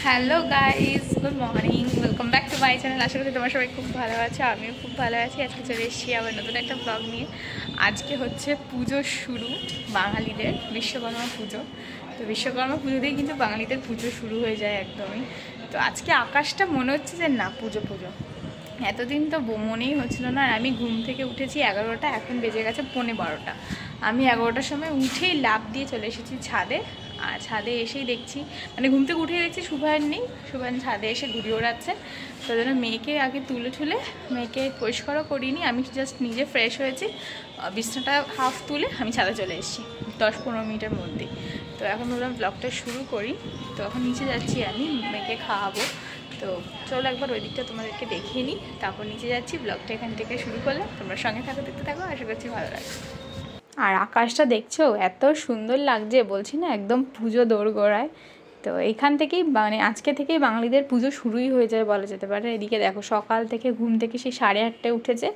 Hello guys, good morning, welcome back to my channel. আশা করি তোমার সবাই খুব ভালো আছে, আমিও খুব ভালো আছি। আজকে চলে এসেছি আবার নতুন একটা ব্লগ নিয়ে। আজকে হচ্ছে পুজো শুরু, বাঙালিদের বিশ্বকর্মা পুজো। তো বিশ্বকর্মা পুজোতেই কিন্তু বাঙালিদের পুজো শুরু হয়ে যায় একদমই। তো আজকে আকাশটা মনে হচ্ছে যে না পুজো পুজো, এতদিন তো মনেই হচ্ছিল না। আর আমি ঘুম থেকে উঠেছি 11টা, এখন বেজে গেছে 11:15। আমি 11টার সময় উঠেই লাফ দিয়ে চলে এসেছি ছাদে। আর ছাদে এসেই দেখছি, মানে ঘুম থেকে উঠেই দেখছি শুভায়ন নেই। শুভায়ন ছাদে এসে ঘুরি ওড়াচ্ছে। তো জন্য মেয়েকে আগে তুলে মেয়েকে পরিষ্কারও করিনি, আমি জাস্ট নিজে ফ্রেশ হয়েছি। বিছনাটা হাফ তুলে আমি ছাদে চলে এসেছি 10-15 মিনিটের মধ্যেই। তো এখন ভাবলাম ব্লগটা শুরু করি। তো এখন নিচে যাচ্ছি, আমি মেয়েকে খাওয়াবো। তো চলো একবার ওই দিকটা তোমাদেরকে দেখিয়ে নিই, তারপর নিচে যাচ্ছি। ব্লগটা এখান থেকে শুরু করলাম, তোমরা সঙ্গে থাকো, দেখতে থাকো, আশা করছি ভালো লাগবে। আর আকাশটা দেখছো এত সুন্দর লাগছে, বলছি না একদম পুজো দোরগোড়ায়। তো এইখান থেকেই মানে আজকে থেকেই বাঙালিদের পুজো শুরুই হয়ে যায় বলা যেতে পারে। এদিকে দেখো সকাল থেকে ঘুম থেকে সেই 8:30টায় উঠেছে।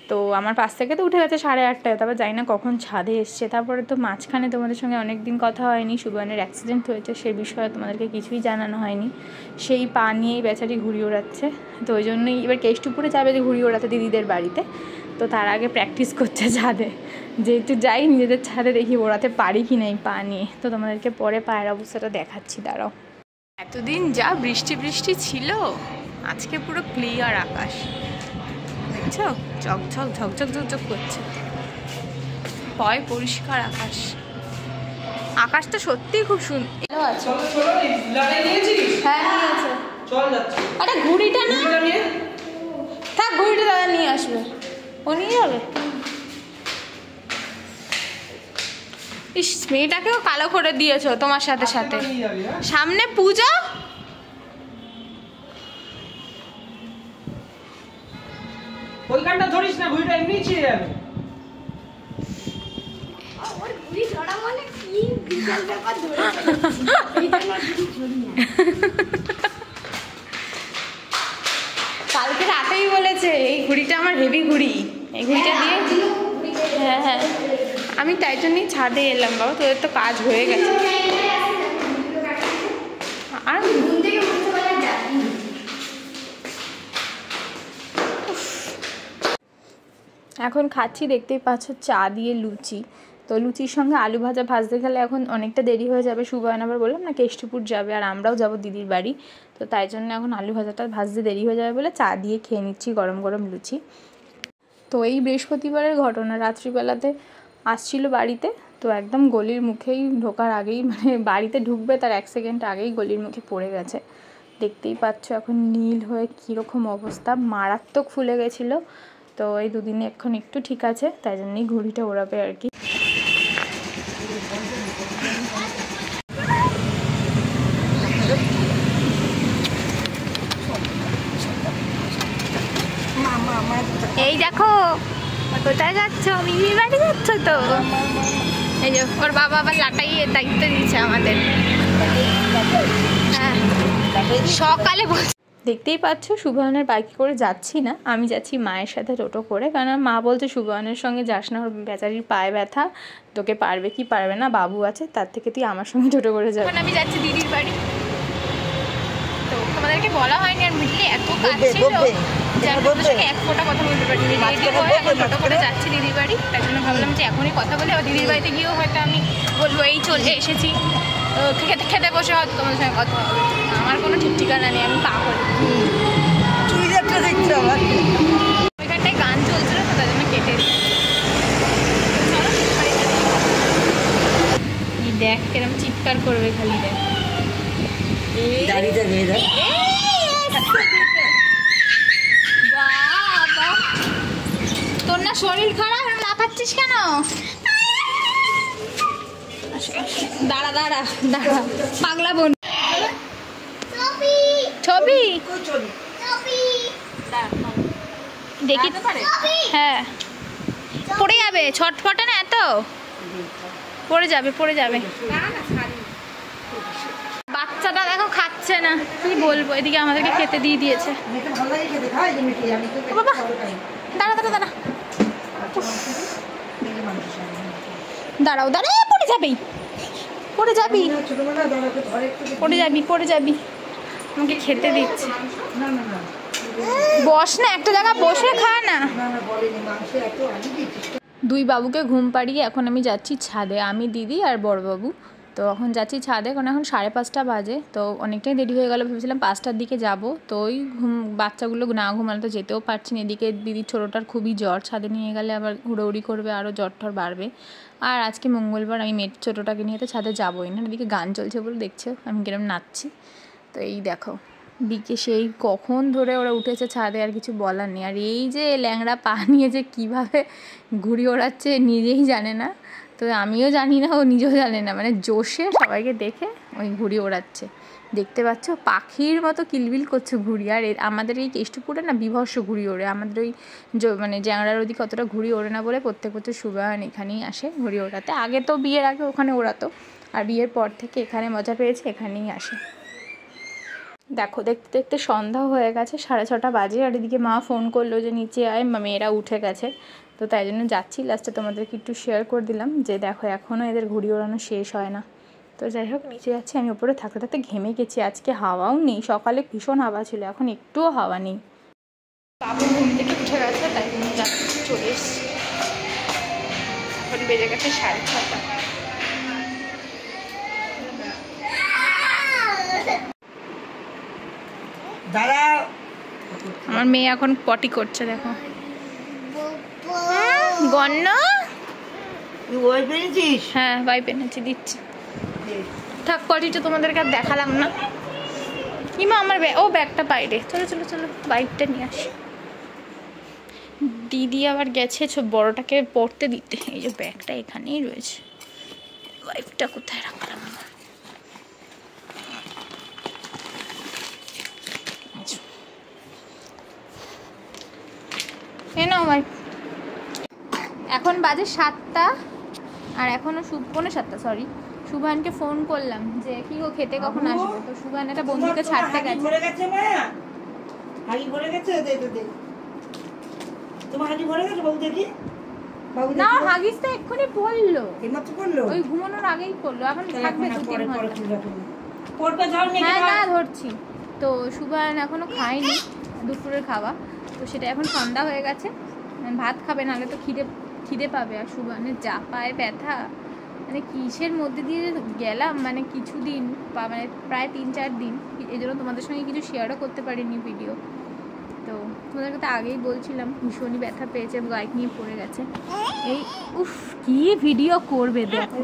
তো আমার পাশ থেকে তো উঠে গেছে 8:30টায়, তারপর জানি না কখন ছাদে এসছে। তারপরে তো মাঝখানে তোমাদের সঙ্গে অনেক দিন কথা হয়নি, সুবর্ণের অ্যাক্সিডেন্ট হয়েছে, সে বিষয়ে তোমাদেরকে কিছুই জানানো হয়নি। সেই পা নিয়েই বেচারি ঘুরি ওড়াচ্ছে। তো ওই জন্যই এবার কেষ্টপুরে যাবে যে ঘুরি ওড়াতে দিদিদের বাড়িতে। তো তার আগে প্র্যাকটিস করছে ছাদে, যেহেতু যাই নিজেদের ছাদে দেখি ওড়াতে পারি কি না এই পা নিয়ে। তো তোমাদেরকে পরে পায়ের অবস্থাটা দেখাচ্ছি, দাঁড়াও। এতদিন যা বৃষ্টি বৃষ্টি ছিল, আজকে পুরো ক্লিয়ার আকাশ, দেখছো ঝকঝক ঝকঝক ঝকঝক করছে, পয় পরিষ্কার আকাশ। আকাশটা সত্যিই খুব সুন্দর আছে। হ্যাঁ নিয়েছে, আরে ঘুড়িটা না থাক, ঘুড়িটা দাদা নিয়ে আসবে, ও নিয়ে যাবে। ইস, মেয়েটাকেও কালো করে দিয়েছো তোমার সাথে সাথে। সামনে পূজা, ওইখানটা ধরিস না, ঘুড়িটা এমনি ছিঁড়ে যাবে। ওর ঘুড়ি ধরা মানে কি বিশাল ব্যাপার, ধরে কালকে রাতেই বলেছে এই ঘুড়িটা আমার হেভি ঘুড়ি, এই ঘুড়িটা দিয়ে। হ্যাঁ হ্যাঁ, আমি তাই জন্যই ছাদে এলাম। বাবা তোদের তো কাজ হয়ে গেছে। আর এখন খাচ্ছি, দেখতেই পাচ্ছ, চা দিয়ে লুচি। তো লুচির সঙ্গে আলু ভাজা ভাজতে গেলে এখন অনেকটা দেরি হয়ে যাবে। সুবর্ণ আবার বললাম না কেষ্টপুর যাবে, আর আমরাও যাব দিদির বাড়ি। তো তাই জন্য এখন আলু ভাজাটা ভাজতে দেরি হয়ে যাবে বলে চা দিয়ে খেয়ে নিচ্ছি গরম গরম লুচি। তো এই বৃহস্পতিবারের ঘটনা, রাত্রিবেলাতে আসছিল বাড়িতে, তো একদম গলির মুখেই ঢোকার আগেই, মানে বাড়িতে ঢুকবে তার 1 সেকেন্ড আগেই গলির মুখে পড়ে গেছে। দেখতেই পাচ্ছ এখন নীল হয়ে কীরকম অবস্থা, মারাত্মক ফুলে গেছিলো। তো এই দুদিনে এখন একটু ঠিক আছে, তাই জন্যই ঘুড়িটা ওড়াবে আর কি। এই দেখো কোথায় যাচ্ছ, মিমির বাড়ি যাচ্ছ তো। এই যে ওর বাবা আবার লাটাই দায়িত্ব দিয়েছে আমাদের। হ্যাঁ সকালে দেখতেই পাচ্ছ শুভয়নের বাইকে করে যাচ্ছি না, আমি যাচ্ছি মায়ের সাথে টোটো করে। কারণ মা বলছে শুভয়নের সঙ্গে যাস না, ওর বেচারির পায়ে ব্যথা, তোকে পারবে কি পারবে না, বাবু আছে, তার থেকে তুই আমার সঙ্গে টোটো করে যাবি। আমি যাচ্ছি দিদির বাড়ি। তো তোমাদেরকে বলা হয়নি, আর মিটলে এত কাজ ছিল যার সঙ্গে এক ফোঁটা কথা বলতে পারিনি। রেডি হয়ে এখন টোটো করে যাচ্ছি দিদির বাড়ি, তাই জন্য ভাবলাম যে এখনই কথা বলে আবার দিদির বাড়িতে গিয়েও হয়তো আমি বলবো এই চলে এসেছি। তো খেতে খেতে বসে হয়তো তোমাদের সঙ্গে কথা হবে, আমার কোনো ঠিক ঠিকানা নেই, আমি পাগল। ওইখানটায় গান চলছিল তো তার জন্য কেটে দেখ কিরম চিৎকার করবে, খালি দেখ। তোর না শরীর খারাপ, লাফাচ্ছিস কেন? দাঁড়া দাঁড়া দাঁড়া, পাগলা বোন। ছবি দেখি, হ্যাঁ পড়ে যাবে, ছটফটে না এত, পড়ে যাবে পড়ে যাবে। বাচ্চাটা দেখো খাচ্ছে না, কি বলবো। এদিকে আমাদেরকে খেতে দিয়ে দিয়েছে। বাবা দাঁড়া দাঁড়া দাঁড়া, দাঁড়াও দাঁড়াও, পড়ে যাবি পড়ে যাবি পড়ে যাবি পড়ে যাবি। আমাকে খেতে দিচ্ছে। না না না বস না, একটা জায়গা বসে খা না। না না বলেনি মাংস এত আগে দিচ্ছিস। দুই বাবুকে ঘুম পাড়িয়ে এখন আমি যাচ্ছি ছাদে, আমি দিদি আর বড়বাবু। তো এখন যাচ্ছি ছাদে, কারণ এখন 5:30 বাজে, তো অনেকটাই দেরি হয়ে গেল। ভেবেছিলাম 5টার দিকে যাব, তো ওই বাচ্চাগুলো না ঘুমালে তো যেতেও পারছি না। এদিকে দিদির ছোটোটার খুবই জ্বর, ছাদে নিয়ে গেলে আবার হুড়োহুড়ি করবে, আরও জ্বর ঠর বাড়বে। আর আজকে মঙ্গলবার, আমি মেয়ের ছোটোটাকে নিয়ে তো ছাদে যাবোই না। এদিকে গান চলছে বলে দেখছো আমি কিরম নাচছি। তো এই দেখো দিকে সেই কখন ধরে ওরা উঠেছে ছাদে, আর কিছু বলার নেই। আর এই যে ল্যাংড়া পা নিয়ে যে কীভাবে ঘুড়ি ওড়াচ্ছে নিজেই জানে না, তো আমিও জানি না, ও নিজেও জানে না, মানে জোশে সবাইকে দেখে ওই ঘুড়ি ওড়াচ্ছে। দেখতে পাচ্ছ পাখির মতো কিলবিল করছে ঘুড়ি। আর আমাদের এই কেষ্টপুরে না বিভৎস ঘুড়ি ওড়ে, আমাদের ওই মানে জ্যাংড়ার ওদিকে অতটা ঘুড়ি ওড়ে না বলে প্রত্যেক বছর সুবায়ন এখানেই আসে ঘুড়ি ওড়াতে। আগে তো বিয়ের আগে ওখানে ওড়াতো, আর বিয়ের পর থেকে এখানে মজা পেয়েছে, এখানেই আসে। দেখো দেখতে দেখতে সন্ধ্যা হয়ে গেছে, 6:30 বাজে। আর এদিকে মা ফোন করলো যে নিচে আয়, মেয়েরা উঠে গেছে। তো তাই জন্য যাচ্ছি, লাস্টে তোমাদেরকে একটু শেয়ার করে দিলাম যে দেখো এখনও এদের ঘুড়ি ওড়ানো শেষ হয় না। তো যাই হোক নিচে যাচ্ছি, আমি ওপরে থাকতে থাকতে ঘেমে গেছি। আজকে হাওয়াও নেই, সকালে ভীষণ হাওয়া ছিল, এখন একটুও হাওয়া নেই। বাবু ঘুম থেকে উঠে গেছে, তাই জন্য যাচ্ছি, চলে এসছি। এখন বেজে গেছে 6:30। দাঁড়া আমার মেয়ে এখন পটি করছে, দেখো গণ্য। তুই ওই পেয়েছিস? হ্যাঁ ভাই পেনেছি, দিচ্ছি। থাক পটিটা তোমাদেরকে আর দেখালাম না। কিমা আমার ও ব্যাগটা বাইরে, চলো চলো চলো বাইকটা নিয়ে আসি। দিদি আবার গেছে বড়টাকে পড়তে দিতে, এই যে ব্যাগটা এখানেই রয়েছে। বাইকটা কোথায় রাখলাম? নাও ভাই। এখন বাজে 7টা, আর এখনো 7:45, সরি। সুভানকে ফোন করলাম যে কি গো খেতে কখন আসবে, তো সুভান একটা বন্ধুকে ছাড়তে গেছে। ভরে গেছে মায়া, হাগি ভরে গেছে, দে দে দে। তোমার হাগি ভরে গেছে বাবু, দেখি বাবু না হাগিস তো এক্ষুনি পড়লো, এইমাত্র করলো, ওই ঘুমানোর আগেই পড়লো। এখন থাকবে 2-3 ঘন্টা। পড়বে যাও নেই। হ্যাঁ না ধরছি। তো সুভান এখনো খায়নি দুপুরের খাওয়া, তো সেটা এখন সন্ধ্যা হয়ে গেছে, ভাত খাবে, নাহলে তো খিদে পাবে। আর সুভানের যা পায়ে ব্যথা, মানে কিসের মধ্যে দিয়ে গেলাম, মানে কিছুদিন মানে প্রায় 3-4 দিন, এই জন্য তোমাদের সঙ্গে কিছু শেয়ারও করতে পারিনি ভিডিও। তো তোমাদেরকে তো আগেই বলছিলাম ভীষণই ব্যথা পেয়েছে, বাইক নিয়ে পড়ে গেছে। এই উফ কি ভিডিও করবে দেখো।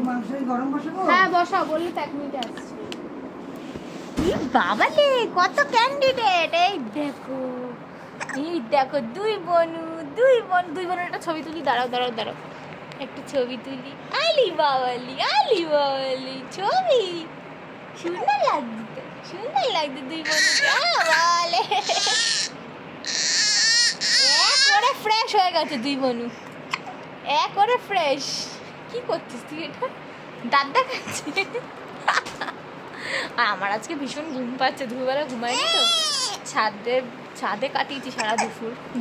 গরম বসাবো? হ্যাঁ বসাও, বললে তো 1 মিনিটে আসছে। বাবা রে কত ক্যান্ডিডেট, এই দেখো দুই বোনের একটা ছবি তুলি। দাঁড়াও একটা ছবি তুলি। আলি বাবালি ছবি সুন্দর লাগছে দুই বোনে। একবারে ফ্রেশ হয়ে গেছে দুই বোনু, একবারে ফ্রেশ। কি করছিস তুই? এটা দাঁত দেখাচ্ছি। আর আমার আজকে ভীষণ ঘুম পাচ্ছে, দুপুরবেলা ঘুমাইনি তো, ছাদে কাটিয়েছি সারা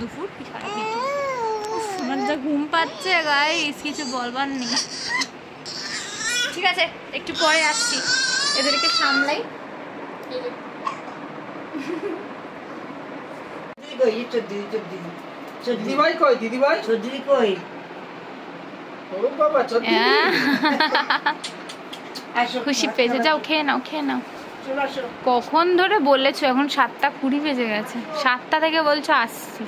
দুপুর কি সারা দুপুর। আমার যা ঘুম পাচ্ছে গাইস, কিছু বলবার নেই। ঠিক আছে একটু পরে আসছি, এদেরকে সামলাই। দিদিভাই কই? দিদিভাই চৌধুরী কই? ও বাবা চৌধুরী খুশি পেয়েছে, যাও খেয়ে নাও। কখন ধরে বলেছো, এখন 7:20 বেজে গেছে, 7টা থেকে বলছো আসছি।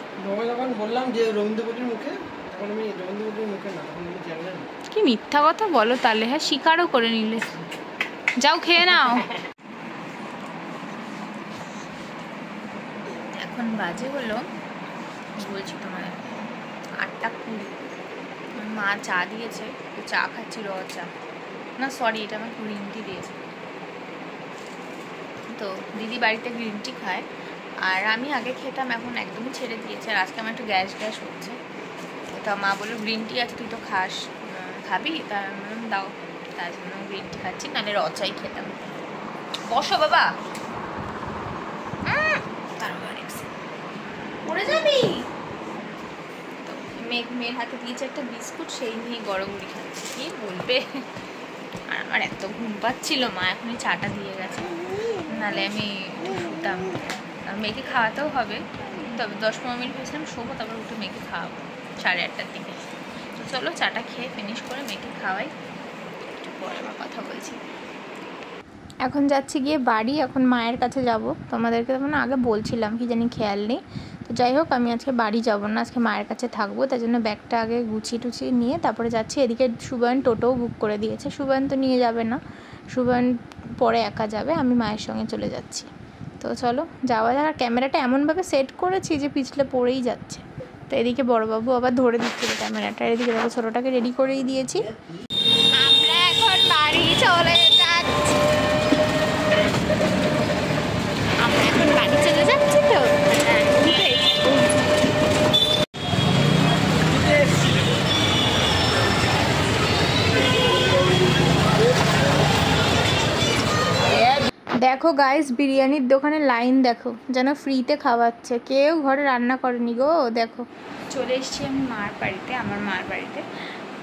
যখন বললাম যে রবীন্দ্রপতির মুখে, তখন আমি রবীন্দ্রপতির মুখে না, তখন আমি জানলাম কি মিথ্যা কথা বলো তাহলে। হ্যাঁ স্বীকারও করে নিলে, যাও খেয়ে নাও। এখন বাজে হলো, বলছি তোমাদের 8:20। মা চা দিয়েছে, চা খাচ্ছি, র চা না, সরি এটা আমার গ্রিন টি দিয়েছে। তো দিদি বাড়িতে গ্রিন টি খায়, আর আমি আগে খেতাম, এখন একদমই ছেড়ে দিয়েছে। আর আজকে আমার একটু গ্যাস হচ্ছে, তো মা বললো গ্রিন টি আছে, তুই তো খাবি, তার দাও, তার জন্য গ্রিন টি খাচ্ছি, নাহলে র চাই খেতাম। বসো বাবা, পড়ে যাবি। তো মেয়ের হাতে দিয়েছে একটা বিস্কুট, সেই নিয়ে গড়গড়ি খাচ্ছে, কি বলবে। আর আমার এত ঘুম পাচ্ছিল, মা এখনই চাটা দিয়ে গেছে, নাহলে আমি শুতাম। আর মেয়েকে খাওয়াতেও হবে, তবে 10-15 মিনিট বসলাম শোবো, তারপর উঠে মেয়েকে খাওয়াবো 8:30টার দিকে। তো চলো চাটা খেয়ে ফিনিশ করে মেয়েকে খাওয়াই, একটু পরে আবার কথা বলছি। এখন যাচ্ছি গিয়ে বাড়ি, এখন মায়ের কাছে যাব। তোমাদেরকে তো আগে বলছিলাম, কি জানি খেয়াল নেই। তো যাই হোক, আমি আজকে বাড়ি যাব না, আজকে মায়ের কাছে থাকবো। তাই জন্য ব্যাগটা আগে গুছিয়ে টুছিয়ে নিয়ে তারপরে যাচ্ছি। এদিকে সুবয়ন টোটোও বুক করে দিয়েছে। সুবয়ন তো নিয়ে যাবে না, সুবয়ন পরে একা যাবে, আমি মায়ের সঙ্গে চলে যাচ্ছি। তো চলো যাওয়া যাক। আর ক্যামেরাটা এমনভাবে সেট করেছি যে পিছলে পড়েই যাচ্ছে। তো এদিকে বড়বাবু আবার ধরে দিচ্ছিল ক্যামেরাটা, এদিকে দেখো ছোটোটাকে রেডি করেই দিয়েছি। আমরা এখন বাড়ি চলে যাচ্ছি, আমরা এখন বাড়ি চলে যাচ্ছি। তো দেখো গাইস, বিরিয়ানির দোকানে লাইন দেখো, যেন ফ্রিতে খাওয়াচ্ছে, কেউ ঘরে রান্না করেনি গো। দেখো চলে এসেছি আমি মার বাড়িতে, আমার মার বাড়িতে।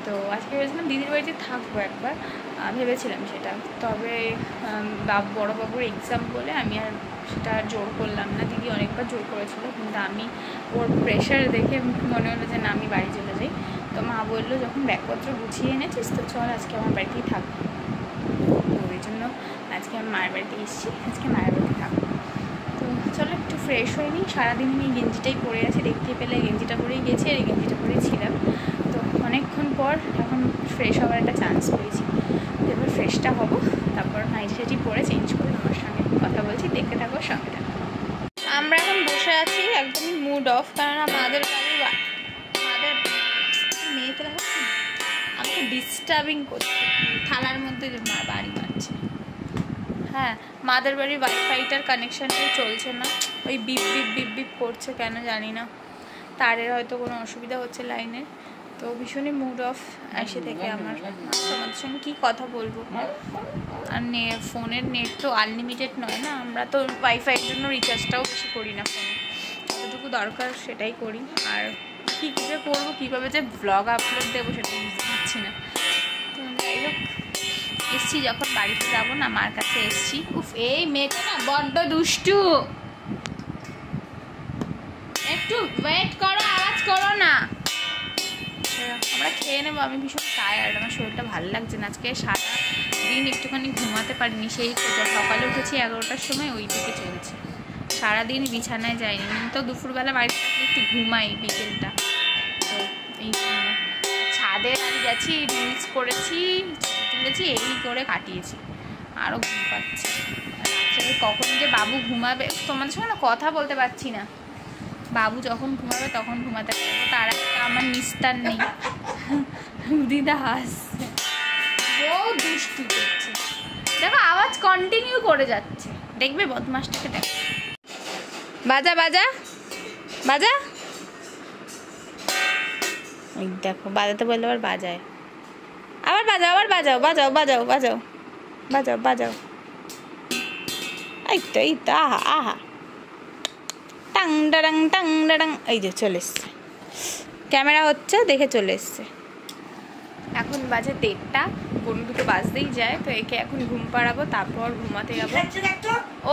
তো আজকে ভেবেছিলাম দিদির বাড়িতে থাকবো একবার, ভেবেছিলাম সেটা। তবে বড়োবাবুর এক্সাম বলে আমি আর সেটা জোর করলাম না। দিদি অনেকবার জোর করেছিল, কিন্তু আমি ওর প্রেশার দেখে মনে হলো যে না, আমি বাড়ি চলে যাই। তো মা বললো, যখন ব্যাগপত্র গুছিয়ে এনেছিস তো চল আজকে আমার বাড়িতেই থাকবো। তো ওই জন্য আজকে আমি মায়ের বাড়িতে এসেছি, আজকে মায়ের বাড়িতে থাকবো। তো চলো একটু ফ্রেশ হয়ে নিই। সারাদিন আমি গেঞ্জিটাই পরে আছি, দেখতে পেলে গেঞ্জিটা পরেই গেছি আর এই গেঞ্জিটা পরেই ছিলাম। তো অনেকক্ষণ পর এখন ফ্রেশ হওয়ার একটা চান্স পেয়েছি। এবার ফ্রেশটা হবো, তারপর নাইটি সাইটি পরে চেঞ্জ করে তোমার সঙ্গে কথা বলছি, দেখতে থাকো, সঙ্গে থাকো। আমরা এখন বসে আছি একদমই মুড অফ, কারণ মাদের বাড়ির মেয়েতে আমাকে ডিস্টার্বিং করছে, থালার মধ্যে বাড়ি মারছে। হ্যাঁ, মাদের বাড়ির ওয়াইফাইটার কানেকশানটাই চলছে না, ওই বিপ বিপ বিপ বিপ করছে, কেন জানি না, তারের হয়তো কোনো অসুবিধা হচ্ছে লাইনের। তো ভীষণই মুড অফ এসে থেকে আমার। তোমাদের সঙ্গে কী কথা বলবো, আর ফোনের নেট তো আনলিমিটেড নয় না, আমরা তো ওয়াইফাইয়ের জন্য রিচার্জটাও বেশি করি না ফোনে, যতটুকু দরকার সেটাই করি। আর কী যে করবো, কীভাবে যে ব্লগ আপলোড দেবো সেটা বুঝতে পারছি না। তো যাই হোক, এসছি যখন বাড়িতে যাবো না, মার কাছে এসছি। উফ, এই মেয়েটা না বড্ড দুষ্টু, একটু ওয়েট করো, আওয়াজ করো না। আমরা খেয়ে নেবো, আমি ভীষণ টায়ার্ড, আমার শরীরটা ভালো লাগছে না। আজকে সারাদিন একটুখানি ঘুমাতে পারিনি, সেই সকালে উঠেছি 11টার সময়, ওই দিকে চলছে। সারাদিন বিছানায় যাইনি, তো দুপুরবেলা বাড়িতে থাকলে একটু ঘুমাই বিকেলটা। তো এই জন্য ছাদে আমি গেছি, রিলস করেছি, ছবি তুলেছি, এই করে কাটিয়েছি, আরও ঘুম পাচ্ছি। রাত্রে কখন যে বাবু ঘুমাবে, তোমাদের সঙ্গে না কথা বলতে পারছি না। বাবু যখন ঘুমাবে তখন ঘুমাতে পারবো, তার একটা আমার নিস্তার নেই। দিদা হাসছে, বহু দুষ্টু করছে, দেখো আওয়াজ কন্টিনিউ করে যাচ্ছে, দেখবে বদমাসটাকে, দেখো। বাজা বাজা বাজা, ওই দেখো বাজাতে বললে আবার বাজায়, আবার বাজাও, আবার বাজাও, বাজাও বাজাও বাজাও বাজাও বাজাও, এই তো আহা আহা, টাং ডাং টাং ডাং, এই যে চলে এসছে, ক্যামেরা হচ্ছে দেখে চলে এসছে। এখন বাজে 1:30, 2 বাজতেই যায়। তো একে এখন ঘুম পাড়াবো, তারপর ঘুমাতে যাবো।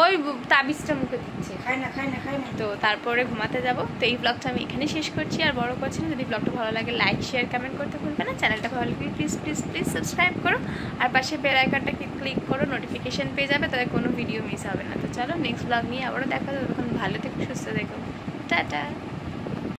ওই তাবিজটা মুখে দিচ্ছে, তো তারপরে ঘুমাতে যাব। তো এই ব্লগটা আমি এখানে শেষ করছি, আর বড় করছি না। যদি ব্লগটা ভালো লাগে লাইক শেয়ার কমেন্ট করতে ভুলবে না। চ্যানেলটা ভালো লাগলে প্লিজ প্লিজ প্লিজ সাবস্ক্রাইব করো, আর পাশে বেল আইকনটা ক্লিক করো, নোটিফিকেশন পেয়ে যাবে, তাহলে কোনো ভিডিও মিস হবে না। তো চলো নেক্সট ব্লগ নিয়ে আবারও দেখা যাবে, তখন ভালো থেকো, সুস্থ থেকো, টাটা।